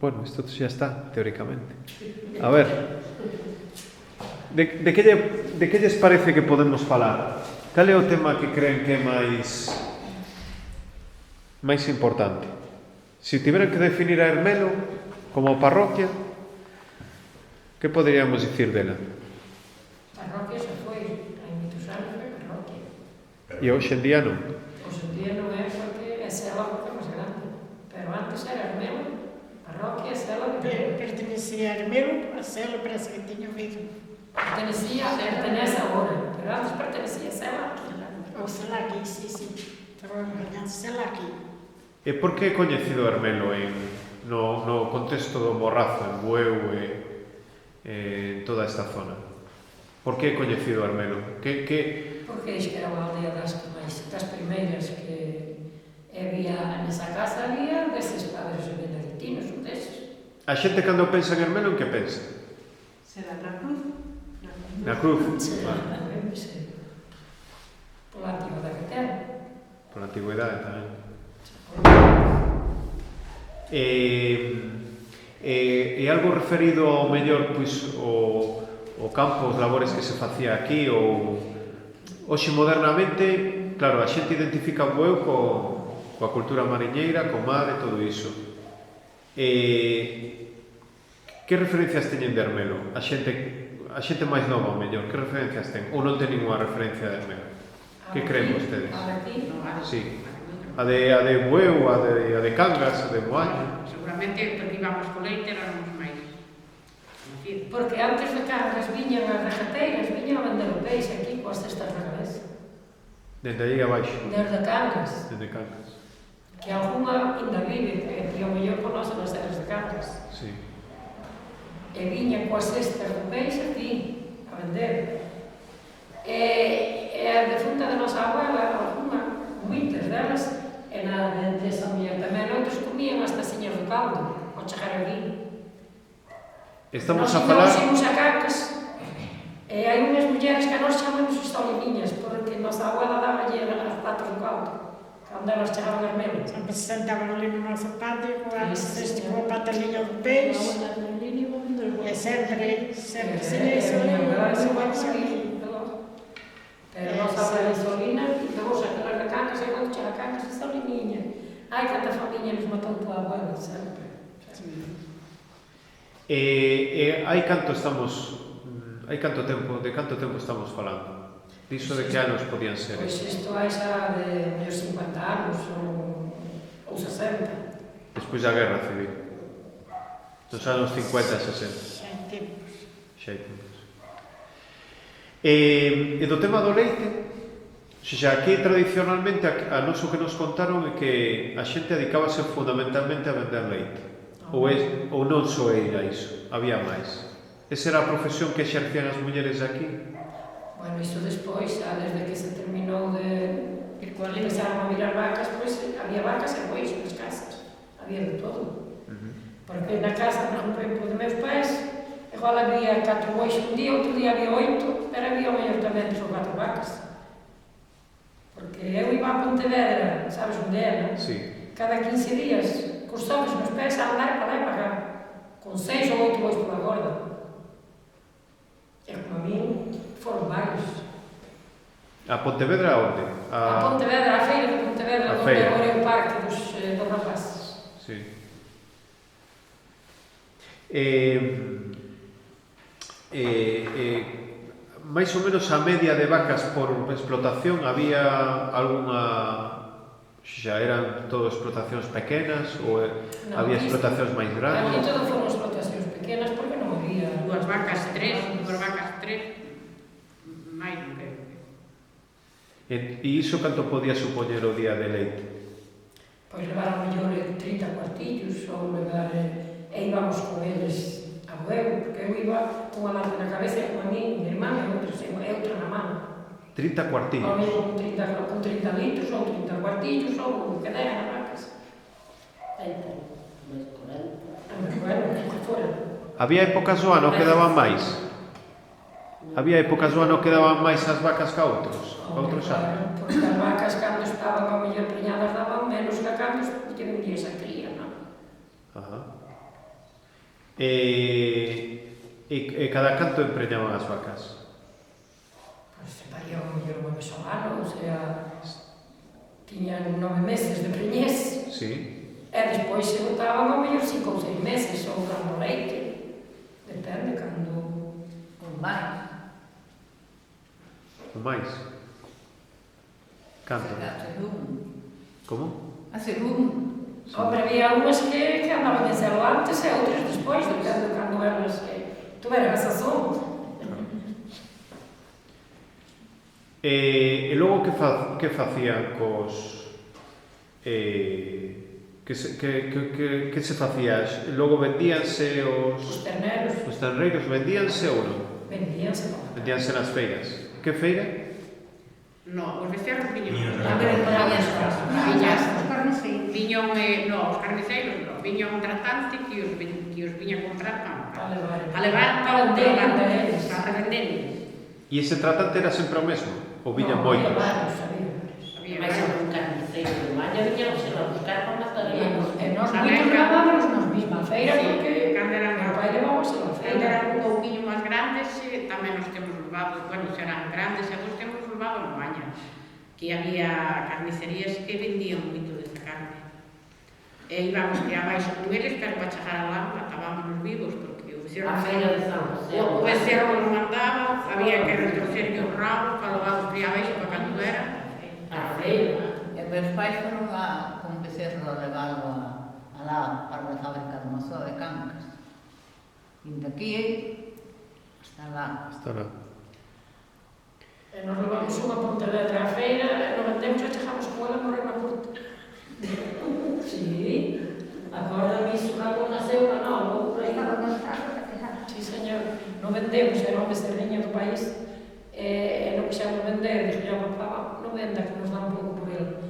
Bueno, isto xa está, teóricamente. A ver, de que lles parece que podemos falar? Cal é o tema que creen que é máis importante? Se tiveran que definir a Ermelo como parroquia, que poderíamos dicir dela? Parroquia se foi, hai moitos anos foi parroquia. E hoxe en día non. Hoxe en día non é porque é Sela porque é máis grande. Pero antes era Ermelo, parroquia, Sela de Ermelo. Pertenecía a Ermelo, a Sela parece que tiña habido. Pertenece agora, pero antes pertenecía a Sela aquí. O Sela aquí, sí. Estaba ganhando Sela aquí. E por que é coñecido Ermelo no contexto do Morrazo, en Bueu e en toda esta zona? Por que é coñecido Ermelo? Porque diz que era unha aldea das primeiras que había nesa casa, había deses padres benedictinos, un deses. A xente cando pensa en Ermelo, en que pensa? Será na cruz? Na cruz? Pola antigüedade que ten. Pola antigüedade tamén. E algo referido ao mellor, pois, o campo, os labores que se facía aquí, ou hoxe modernamente, claro, a xente identifica o Bueu coa cultura mariñeira, co mar e todo iso. Que referencias teñen de Ermelo? A xente máis nova, ao mellor, que referencias ten? Ou non ten ninguna referencia de Ermelo? Que creen vostedes? A de aquí? Sí. A de Bueu, a de Cangas, a de Moaño. Seguramente porque íbamos co leite éramos máis conocidos. Porque antes de Cangas viñan as regateiras, viñan a vender o peixe aquí coas cestas regalés. Dende aí abaixo. Desde Cangas. Dende Cangas. Que alguna ainda vive, que o mellor conoce nas terras de Cangas. Sí. E viñan coas cestas do peixe aquí a vender. E a defunta de nosa abuela, alguna, moitas delas, e na desa muller tamén, outros comían as taciñas do caldo, ao chegar aquí. Estamos a falar... Nós imos a Cangas, e hai unhas mulleres que a nós chamamos estoliniñas, porque nosa abuela dáballe as patas do caldo, cando elas chegaban as melas. Sempre se sentaban ali no noso patio, coa patalinha do peixe, e sempre sin iso ali. Pero nosa abuela Solina, e todos aquelas de Cangas, e quando chega a Cangas, é Soliniña. Ai, canta familia nos matou tua abuela, sempre. E hai canto tempo, de canto tempo estamos falando? Diso de que anos podían ser? Pois isto hai xa de meus 50 anos, ou 60. Despois da Guerra Civil. Nos anos 50 e 60. Xa hai tempos. E do tema do leite, xa aquí tradicionalmente a noso que nos contaron é que a xente dedicábase fundamentalmente a vender leite. Ou non só era iso, había máis. Esa era a profesión que exercían as mulleres aquí? Bueno, iso despois, xa desde que se terminou de empezaron a mirar vacas, pois había vacas e bois nas casas, había de todo. Porque na casa, por exemplo, de meus pais, igual había 4 bois un día, outro día había 8, pero había o mellor tamén 3 ou 4 vacas. Porque eu iba a Pontevedra, sabes onde era? Sí. Cada 15 días, cos toques nos pés a andar para lá e para cá, con 6 ou 8 bois pola gorda. E como a mí, foron varios. A Pontevedra onde? A Pontevedra, a feira de Pontevedra, onde agora é o parque dos rapaces. Sí. Mais ou menos a media de vacas por explotación, había algunha... xa eran todo explotacións pequenas ou había explotacións máis Para mí grandes? todo foron explotacións pequenas porque non había... Dúas vacas, tres, máis non creo. E iso canto podía supoñer o día de leite? Pois levar a mellor 30 cuartillos ou levar... E íbamos con eles a Bueu, porque eu iba con a lata na cabeza e con a mí, mi irmán e outra na mano. 30 cuartillos? Ao mesmo con 30 litros ou 30 cuartillos ou o que deran as vacas. Bueno, que fora. Había épocas do ano que daban máis? Había épocas do ano que daban máis as vacas que a outros anos? Porque as vacas cando estaban ao mellor preñadas daban menos que a cando lle vendías a cría, non? Ajá. E cada canto empreñaban as vacas? Pois se paría un mellor un mes ao ano, o sea, tiñan 9 meses de preñez. Sí. E despois se botaban ao mellor 5 ou 6 meses, ou dando leite. Depende, cando... Ou máis. Ou máis? Canto? A según. Como? A según. Hombre, había unhas que andaban en celo antes e outras despois, depende de cando elas tuveran a sazón. E logo que facían cos... Que se facía? Logo vendíanse Os terneros os tenreiros, vendíanse ou non? vendíanse para Vendíanse nas feiras. Que feira? No, os becerros viñan. Tamén para as Viñan, no, os carniceiros non. Viñan un tratante que os viña a comprar para levar. a levar para vender para eles. revender. E ese tratante era sempre o mesmo? Ou viñan No, había moitos? varios, había varios. Había Mais un carniceiro de maña viñamos a buscar para matar E nos Tamén moitos levábamos nos mesma feira, Sí, porque cando eran meu pai levábamos a Cando feira. eran un pouquinho máis grandes, tamén os temos levado, bueno, serán grandes, e vos temos levado en Moaña, que había carnicerías que vendían moito desta carne. E íbamos que abaixo con eles, pero para chegar alá matábamos vivos, porque o becerro A feira de San José. o becerro non mandaba, había que retorcerlle os rabos para levar os que abaixo para cando era. A feira. E meus pais foron con becerro a levarlo alá para a fábrica de Mozó de Cancas. E de aquí hasta lá. Hasta lá. E nos levamos unha Pontevedra á feira, e nos vendemos e chegamos con ela a morrer na porta. Sí, agora iso cando nasceu na nova, por aí. Sí, señor, non vendemos, era unha becerriña do país, e non quixemos vender, dixo a papá, non venda, que nos dá un pouco por ele.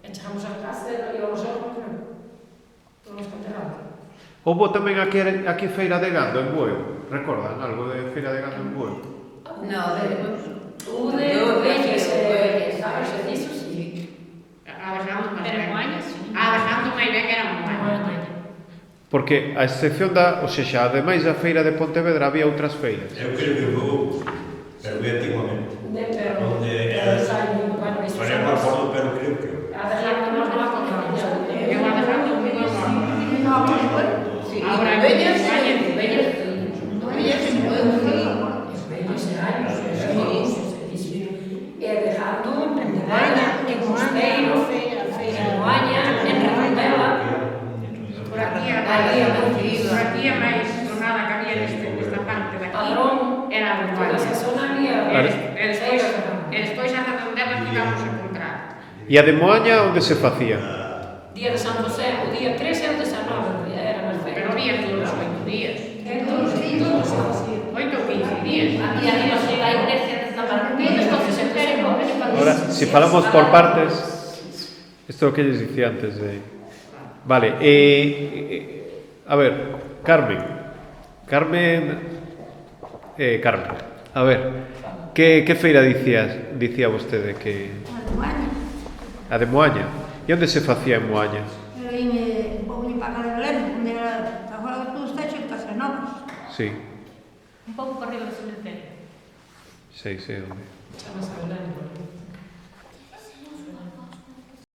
E chegamos a casa, e aos olhos, non nos conteramos. Houbo tamén aquí feira de gando en Bueu. Recordan algo de feira de gando en Bueu? No, De ovellas, sabes, e diso sí. Alejandro máis Pero ben. Moaña, sí. Alejandro máis ben era Moaña. Porque a excepción da, ou seja, ademais da feira de Pontevedra había outras feiras. Eu creo que vou, pero foi antiguamente. Pero sai, bueno, iso Mas non me acordo, pero creo que... Alejandro nos va a contar. Eu Alejandro moi bon. Sí, Ahora, bellas, Moaña, bellas, bellas en Bueu, E dejando en Pontevedra, en Mosteiro, en Moaña, en Redondela. Por aquí a máis zonada que había nesta parte de aquí. Padrón, Era toda Moaña. esa zona había E despois a redondela que íbamos a encontrar. E a de Moaña onde se facía? Día de San José, o día 13 e o 19, era nas Pero feiras. había todos os 8 días. Todos os días se facía. 8 ou 15 días. Había a iglesia de San Martín, entonces empecé Ahora, si falamos por partes, isto é o que lles dicía antes de... Vale, a ver, Carmen, a ver, que feira dicía vostede que... A de Moaña. E onde se facía en Moaña? Un pouco para de Belén, onde era agora todo está hecho de Casanovas. Sí, un pouco por arriba do cementerio. sei onde. Chamas a